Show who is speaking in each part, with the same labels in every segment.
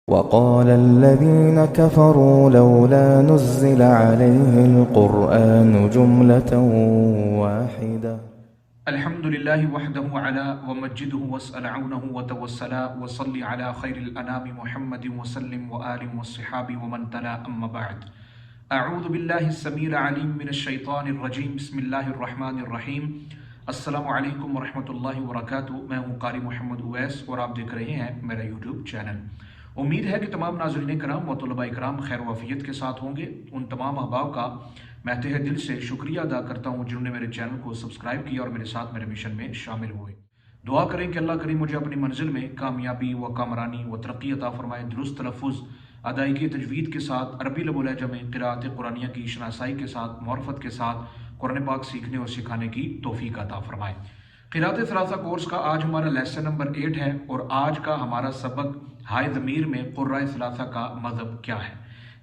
Speaker 1: وقال الذين كفروا لولا نزل عليه القرآن جملة واحدة
Speaker 2: الحمد لله وحده على ومجده واسألعونه وتوسلا وصلي على خير الأنام محمد وسلم وآل والصحاب ومن تلا أما بعد اعوذ باللہ السمیع العلیم من الشیطان الرجیم بسم اللہ الرحمن الرحیم السلام علیکم ورحمۃ اللہ وبرکاتہ۔ میں ہوں قاری محمد اویس اور آپ دیکھ رہے ہیں میرا یوٹیوب چینل۔ امید ہے کہ تمام ناظرین کرام و طلباء کرام خیر و عافیت کے ساتھ ہوں گے۔ ان تمام احباب کا میں تہہ دل سے شکریہ ادا کرتا ہوں جنہوں نے میرے چینل کو سبسکرائب کیا اور میرے ساتھ میرے مشن میں شامل ہوئے۔ دعا کریں کہ اللہ کریم مجھے اپنی منزل میں کامیابی و کامرانی و ترقی عطا فرمائے، درست تلفظ، ادائیگی تجوید کے ساتھ، عربی لب و لہجہ میں قراءت قرآنیہ کی شناسائی کے ساتھ، معرفت کے ساتھ قرآن پاک سیکھنے اور سکھانے کی توفیق عطا فرمائے۔ قراءت ثلاثہ کورس کا آج ہمارا لیسن نمبر 8 ہے اور آج کا ہمارا سبق ہائے ضمیر میں قرۂ ثلاثہ کا مذہب کیا ہے۔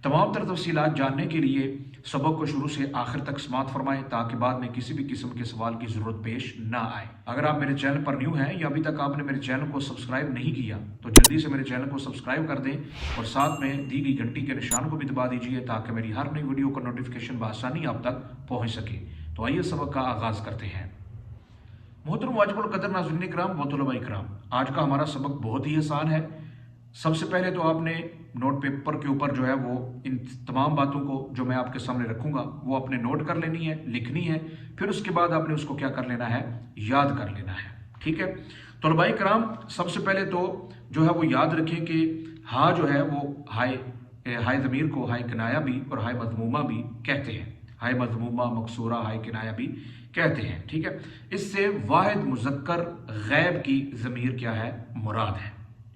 Speaker 2: تمام تر تفصیلات جاننے کے لیے سبق کو شروع سے آخر تک سماعت فرمائیں تاکہ بعد میں کسی بھی قسم کے سوال کی ضرورت پیش نہ آئے۔ اگر آپ میرے چینل پر نیو ہیں یا ابھی تک آپ نے میرے چینل کو سبسکرائب نہیں کیا تو جلدی سے میرے چینل کو سبسکرائب کر دیں اور ساتھ میں دی گئی گھنٹی کے نشان کو بھی دبا دیجیے تاکہ میری ہر نئی ویڈیو کا نوٹیفیکیشن بآسانی آپ تک پہنچ سکے۔ تو آئیے سبق کا آغاز کرتے ہیں۔ محترم واجب القدر ناظرین کرام و طلباء کرام، آج کا ہمارا سبق بہت ہی آسان ہے۔ سب سے پہلے تو آپ نے نوٹ پیپر کے اوپر جو ہے وہ ان تمام باتوں کو جو میں آپ کے سامنے رکھوں گا وہ اپنے نوٹ کر لینی ہے، لکھنی ہے، پھر اس کے بعد آپ نے اس کو کیا کر لینا ہے، یاد کر لینا ہے۔ ٹھیک ہے طلباء کرام، سب سے پہلے تو جو ہے وہ یاد رکھیں کہ ہاں جو ہے وہ ہائے ضمیر کو ہائے کنایا بھی اور ہائے مضمومہ بھی کہتے ہیں، ہائے مضمومہ، مقصورہ، ہائے کنایا بھی کہتے ہیں۔ ٹھیک ہے، اس سے واحد مذکر غیب کی ضمیر کیا ہے، مراد ہے۔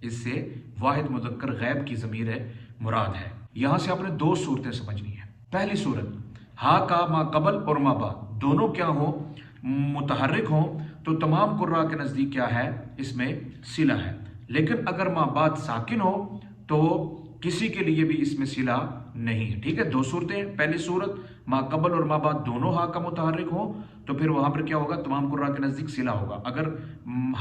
Speaker 2: اس سے واحد مذکر غیب کی ضمیر ہے، مراد ہے۔ یہاں سے آپ نے دو صورتیں سمجھنی ہیں۔ پہلی صورت، ہا کا ما قبل اور ما بعد دونوں کیا ہوں، متحرک ہوں تو تمام قراء کے نزدیک کیا ہے، اس میں صلہ ہے۔ لیکن اگر ما بعد ساکن ہو تو کسی کے لیے بھی اس میں صلہ نہیں ہے۔ ٹھیک ہے، دو صورتیں، پہلی صورت ما قبل اور ما بعد دونوں ہا کا متحرک ہو تو پھر وہاں پر کیا ہوگا، تمام قراء کے نزدیک صلہ ہوگا۔ اگر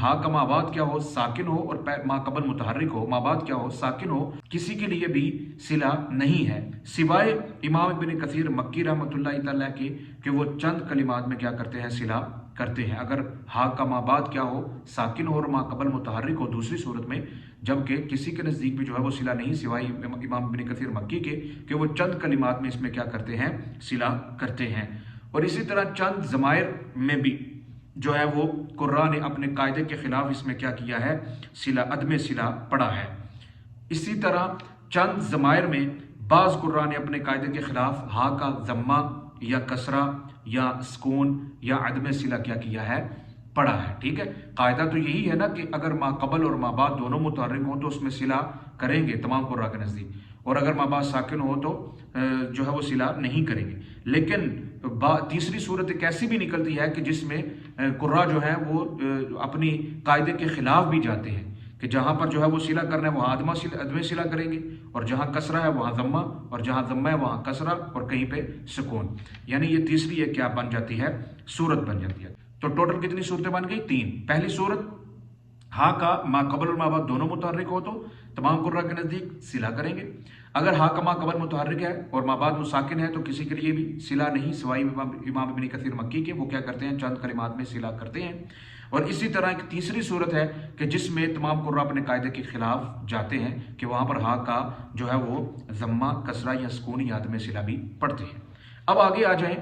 Speaker 2: ہا کا ما بعد کیا ہو، ساکن ہو اور ما قبل متحرک ہو، ما بعد کیا ہو، ساکن ہو، کسی کے لیے بھی صلہ نہیں ہے سوائے امام ابن کثیر مکی رحمۃ اللہ تعالیٰ کے کہ وہ چند کلمات میں کیا کرتے ہیں، صلہ کرتے ہیں۔ اگر ہا کا ما بعد کیا ہو، ساکن ہو اور ما قبل متحرک ہو دوسری صورت میں، جبکہ کسی کے نزدیک بھی جو ہے وہ صلہ نہیں سوائے امام ابن کثیر مکی کے کہ وہ چند کلمات میں اس میں کیا کرتے ہیں، صلہ کرتے ہیں۔ اور اسی طرح چند ضمائر میں بھی جو ہے وہ قراء نے اپنے قاعدے کے خلاف اس میں کیا کیا ہے، صلہ، عدم صلہ پڑھا ہے۔ اسی طرح چند ضمائر میں بعض قراء نے اپنے قاعدے کے خلاف ہا کا ضمہ یا کسرہ یا سکون یا عدم صلہ کیا ہے، پڑھا ہے۔ ٹھیک ہے، قاعدہ تو یہی ہے نا کہ اگر ما قبل اور ما بعد دونوں متحرک ہوں تو اس میں صلہ کریں گے تمام قراء کے نزدیک، اور اگر ما بعد ساکن ہو تو جو ہے وہ صلہ نہیں کریں گے۔ لیکن تیسری صورت ایک ایسی بھی نکلتی ہے کہ جس میں قراء جو ہیں وہ اپنی قاعدے کے خلاف بھی جاتے ہیں کہ جہاں پر جو ہے وہ صلہ کرنا ہے وہاں عدم صلہ کریں گے، اور جہاں کسرہ ہے وہاں ضمہ، اور جہاں ضمہ ہے وہاں کسرہ، اور کہیں پہ سکون۔ یعنی یہ تیسری ایک کیا بن جاتی ہے، صورت بن جاتی ہے۔ تو ٹوٹل کتنی صورتیں بن گئی، 3۔ پہلی صورت، ہا کا ما قبل اور ما بعد دونوں متحرک ہو تو تمام قراء کے نزدیک صلہ کریں گے۔ اگر ہا کا ما قبل متحرک ہے اور ما بعد مساکن ہے تو کسی کے لیے بھی صلہ نہیں سوائے امام ابن کثیر مکی کے، وہ کیا کرتے ہیں، چند کلمات میں صلہ کرتے ہیں۔ اور اسی طرح ایک تیسری صورت ہے کہ جس میں تمام قراء اپنے قاعدے کے خلاف جاتے ہیں کہ وہاں پر ہا کا جو ہے وہ ضمہ، کسرہ یا سکون یا عدم صلہ بھی پڑھتے ہیں۔ اب آگے آ جائیں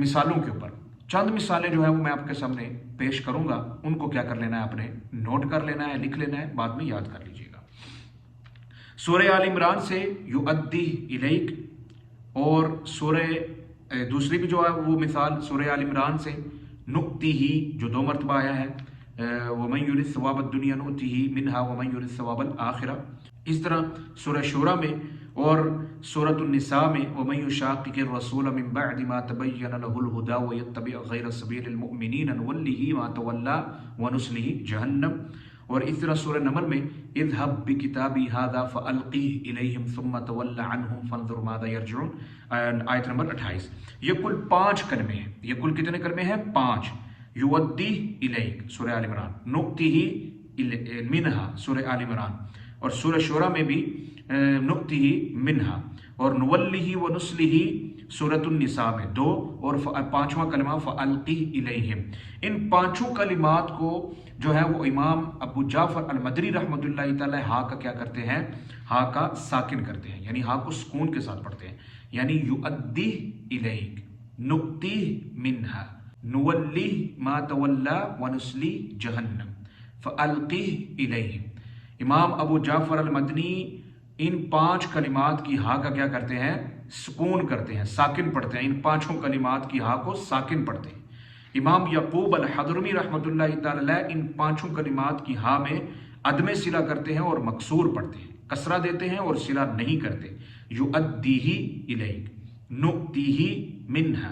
Speaker 2: مثالوں کے اوپر۔ چند مثالیں جو ہے وہ میں آپ کے سامنے پیش کروں گا، ان کو کیا کر لینا ہے، اپنے نوٹ کر لینا ہے، لکھ لینا ہے، بعد میں یاد کر لیجیے گا۔ سورہ آل عمران سے یؤدی الیک، اور سورہ دوسری بھی جو ہے وہ مثال سورہ آل عمران سے نؤتیہ جو 2 مرتبہ آیا ہے، ومن یرد ثواب الدنیا نؤتیہ منہا ومن یرد ثواب الآخرہ۔ اس طرح سورہ شورى میں اور سورۃ النساء میں ومن یشاقق الرسول من بعد ما تبین له الہدی ویتبع غیر سبیل المؤمنین نولہ ما تولی ونصلہ جہنم۔ اور اس طرح سورہ نمل میں اذهب بکتابی ھذا فالقیہ الیہم ثم تول عنہم فانظر ماذا یرجعون، آیت نمبر 28۔ یہ کل 5 کلمے ہیں۔ یہ کل کتنے کلمے ہیں، 5۔ یودی الیک سورہ آل عمران، نؤتیہ منہا سورہ آل عمران، اور سورہ شورى میں بھی نُؤْتِهِ منہا، اور نُوَلِّهِ وَنُسْلِهِ سورۃ النساء میں 2، اور 5واں کلمہ فَأَلْقِهْ إِلَيْهِمْ۔ ان 5 کلمات کو جو ہے وہ امام ابو جعفر المدنی رحمۃ اللہ تعالی ہا کا کیا کرتے ہیں، ہا کا ساکن کرتے ہیں، یعنی ہا کو سکون کے ساتھ پڑھتے ہیں، یعنی یؤدِّیہ الیک، نُؤْتِیہ منہا، نُوَلِّیہ ما تولیٰ وَنُصْلِیہ جہنم فَأَلْقِیہ الیہم۔ امام ابو جعفر المدنی ان 5 کلمات کی ہا کا کیا کرتے ہیں، سکون کرتے ہیں، ساکن پڑھتے ہیں، ان 5 کلمات کی ہا کو ساکن پڑھتے ہیں۔ امام یعقوب الحضرمی رحمۃ اللہ تعالی ان 5 کلمات کی ہا میں عدم صلہ کرتے ہیں اور مکسور پڑھتے ہیں، کسرہ دیتے ہیں اور صلہ نہیں کرتے۔ یؤدیہ الیک، نؤتیہ منہا،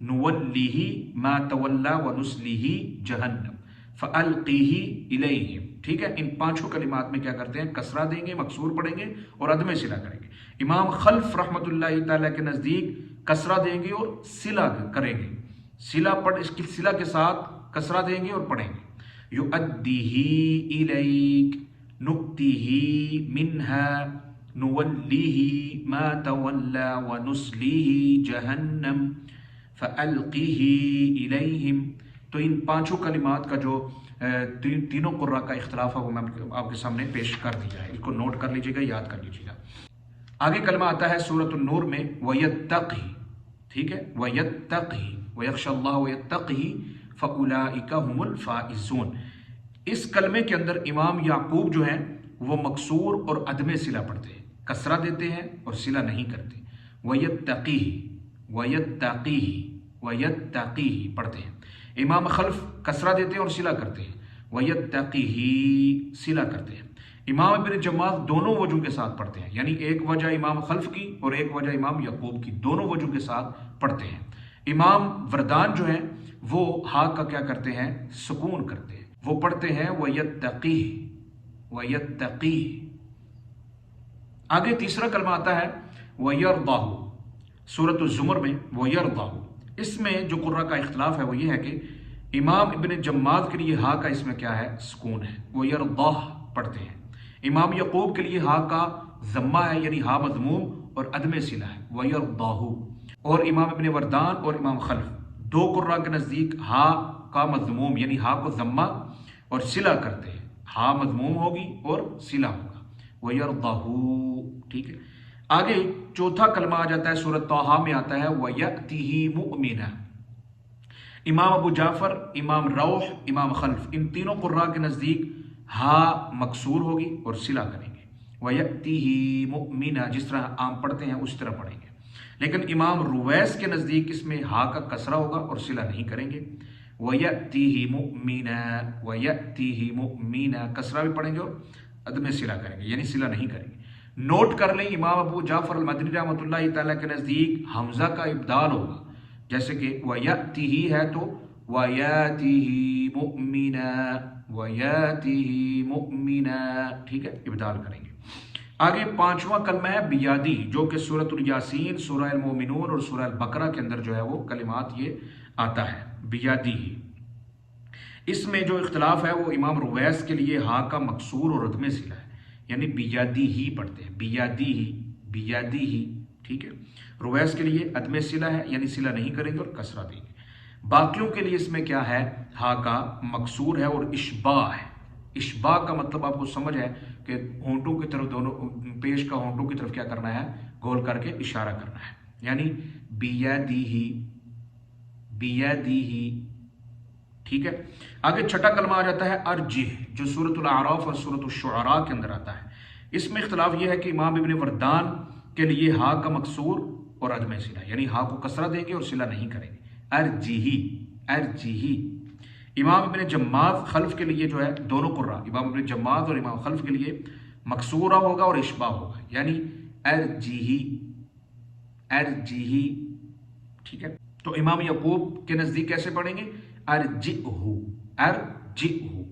Speaker 2: نولیہ ما تولیٰ ونصلیہ جہنم فألقیہ الیہم۔ ٹھیک ہے، ان 5 کلمات میں کیا کرتے ہیں، کسرہ دیں گے، مکسور پڑھیں گے اور عدم صلہ کریں گے۔ امام خلف رحمۃ اللہ تعالی کے نزدیک کسرہ دیں گے اور صلہ کریں گے، اس کی صلہ کے ساتھ کسرہ دیں گے اور پڑھیں گے۔ یؤدیہ الیک، نؤتیہ منہا، نولیہ ما تولیٰ ونصلیہ جہنم فألقیہ الیہم۔ تو ان 5 کلمات کا جو تینوں قراء کا اختلاف ہے وہ میں آپ کے سامنے پیش کر دیا ہے، اس کو نوٹ کر لیجیے گا، یاد کر لیجیے گا۔ آگے کلمہ آتا ہے سورۃ النور میں وَيَتَّقِهِ، ٹھیک ہے، وَيَتَّقِهِ وَيَخْشَى اللَّهَ وَيَتَّقِهِ فَأُولَٰئِكَ هُمُ الْفَائِزُونَ۔ اس کلمے کے اندر امام یعقوب جو ہیں وہ مکسور اور عدم صلہ پڑھتے ہیں، کسرہ دیتے ہیں اور صلہ نہیں کرتے۔ وَيَتَّقِهِ وَيَتَّقِهِ وَيَتَّقِهِ پڑھتے ہیں۔ امام خلف کسرہ دیتے ہیں اور صلہ کرتے ہیں، وَيَتَّقِهِ صلہ کرتے ہیں۔ امام ابن جماعت دونوں وجہ کے ساتھ پڑھتے ہیں، یعنی ایک وجہ امام خلف کی اور ایک وجہ امام یعقوب کی، دونوں وجہ کے ساتھ پڑھتے ہیں۔ امام وردان جو ہیں وہ ہا کا کیا کرتے ہیں، سکون کرتے ہیں، وہ پڑھتے ہیں وَيَتَّقِهِ وَيَتَّقِهِ۔ آگے تیسرا کلمہ آتا ہے وَيَرْضَهُ، سورۃ الزمر میں وَيَرْضَهُ۔ اس میں جو قراء کا اختلاف ہے وہ یہ ہے کہ امام ابن جماعت کے لیے ہا کا اس میں کیا ہے، سکون ہے، وَيَرْضَهُ پڑھتے ہیں۔ امام یعقوب کے لیے ہا کا ضمہ ہے، یعنی ہا مضموم اور عدم صلہ ہے، وَيَرْضَهُ۔ اور امام ابن وردان اور امام خلف 2 قراء کے نزدیک ہا کا مضموم، یعنی ہا کو ضمہ اور صلہ کرتے ہیں، ہا مضموم ہوگی اور صلہ ہوگا، وَيَرْضَهُ۔ ٹھیک ہے، آگے چوتھا کلمہ آ جاتا ہے سورۃ طٰہٰ میں آتا ہے وَيَأْتِهِ مُؤْمِنًا۔ امام ابو جعفر، امام روح، امام خلف ان تینوں قراء کے نزدیک ہا مکسور ہوگی اور صلہ کریں گے، وَيَأْتِهِ مُؤْمِنًا، جس طرح عام پڑھتے ہیں اس طرح پڑھیں گے۔ لیکن امام رویس کے نزدیک اس میں ہا کا کسرہ ہوگا اور صلہ نہیں کریں گے، وَيَأْتِهِ مُؤْمِنًا وَيَأْتِهِ مُؤْمِنًا، کسرہ بھی پڑھیں گے اور عدم صلہ کریں گے، یعنی صلہ نہیں کریں گے۔ نوٹ کر لیں امام ابو جعفر المدنی رحمۃ اللہ تعالیٰ کے نزدیک حمزہ کا ابدال ہوگا، جیسے کہ وَيَأْتِهِ ہے تو وَيَأْتِهِ مُؤْمِنًا وَيَأْتِهِ مُؤْمِنًا، ٹھیک ہے، ابدال کریں گے۔ آگے 5واں کلمہ ہے بیادی، جو کہ سورۃ الیاسین، سورہ المومنون اور سورہ البقرہ کے اندر جو ہے وہ کلمات یہ آتا ہے، بیادی۔ اس میں جو اختلاف ہے وہ امام رویس کے لیے ہا کا مکسور اور عدم صلہ ہے، یعنی بیادی ہی پڑھتے ہیں، بیادی ہی، بیادی ہی، ٹھیک ہے۔ رویس کے لیے عدم صلہ ہے، یعنی صلہ نہیں کریں گے اور کسرہ دیں گے۔ باقیوں کے لیے اس میں کیا ہے، ہا کا مکسور ہے اور اشباع ہے۔ اشباع کا مطلب آپ کو سمجھ ہے کہ ہونٹوں کی طرف، دونوں پیش کا ہونٹوں کی طرف کیا کرنا ہے، گول کر کے اشارہ کرنا ہے، یعنی بیادیہ، بیادیہ، ٹھیک ہے۔ آگے چھٹا کلمہ آ جاتا ہے ارجح، جو سورۃ الاعراف اور سورۃ الشعراء کے اندر آتا ہے۔ اس میں اختلاف یہ ہے کہ امام ابن وردان کے لیے ہا کا مکسور اور عدم صلہ، یعنی ہا کو کسرہ دیں گے اور صلہ نہیں کریں گے، ارجحی، ارجحی۔ امام ابن جماعت خلف کے لیے جو ہے، دونوں قراء امام ابن جماعت اور امام خلف کے لیے مکسورہ ہوگا اور اشباع ہوگا، یعنی ارجحی، ارجحی، ٹھیک ہے۔ تو امام یعقوب کے نزدیک کیسے پڑھیں گے، ارجئہ، ارجئہ،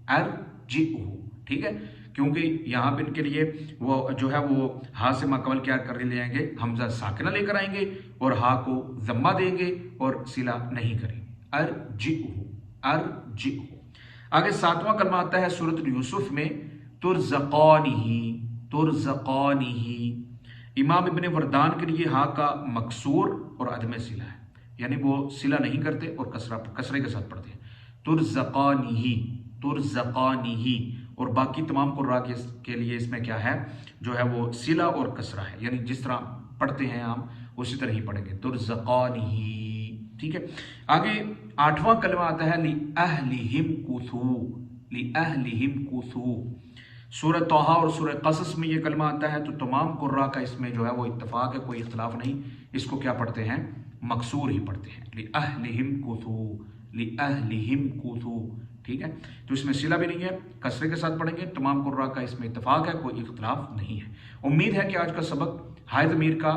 Speaker 2: ارجئہ، ٹھیک ہے، کیونکہ یہاں پہ ان کے لیے وہ جو ہے وہ ہا سے ماقبل کیا کر لے آئیں گے، حمزہ ساکنہ لے کر آئیں گے اور ہا کو ضمہ دیں گے اور صلہ نہیں کریں گے، ارجئہ، ارجئہ۔ آگے 7واں کلمہ آتا ہے سورۃ یوسف میں ترزقانہ، ترزقانہ. امام ابن وردان کے لیے ہاں کا مکسور اور عدم صلہ ہے، یعنی وہ صلہ نہیں کرتے اور کسرے کے ساتھ پڑھتے ہیں. ترزقانہ ترزقانہ. اور باقی تمام قراء کے لیے اس میں کیا ہے جو ہے وہ صلہ اور کسرہ ہے، یعنی جس طرح پڑھتے ہیں ہم اسی طرح ہی پڑھیں گے. ترزقانہ. ٹھیک ہے. آگے 8واں کلمہ آتا ہے لِأَهْلِهِمْ كُثُوا. لِأَهْلِهِمْ كُثُوا. سورہ طٰہٰ اور سورہ قصص میں یہ کلمہ آتا ہے، تو تمام قراء کا اس میں جو ہے وہ اتفاق ہے، کوئی اختلاف نہیں. اس کو کیا پڑھتے ہیں؟ مکسور ہی پڑھتے ہیں. لِأَهْلِهِمْ كُثُوا. لِأَهْلِهِمْ كُثُوا. ٹھیک ہے. تو اس میں صلہ بھی نہیں ہے، کسرے کے ساتھ پڑھیں گے. تمام قراء کا اس میں اتفاق ہے، کوئی اختلاف نہیں ہے. امید ہے کہ آج کا سبق ہائے ضمیر کا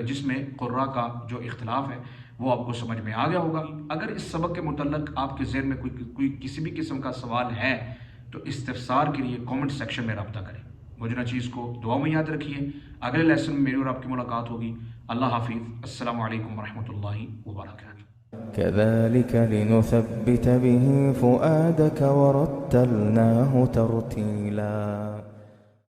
Speaker 2: جس میں قراء کا جو اختلاف ہے وہ آپ کو سمجھ میں آ گیا ہوگا. اگر اس سبق کے متعلق آپ کے ذہن میں کوئی کسی بھی قسم کا سوال ہے تو استفسار کے لیے کامنٹ سیکشن میں رابطہ کریں. مجھے چیز کو دعا میں یاد رکھیے. اگلے لیسن میں میری اور آپ کی ملاقات ہوگی. اللہ حافظ. السلام علیکم ورحمۃ اللہ وبرکاتہ.
Speaker 1: كذلك لنثبت به فؤادك ورتلناه ترتيلا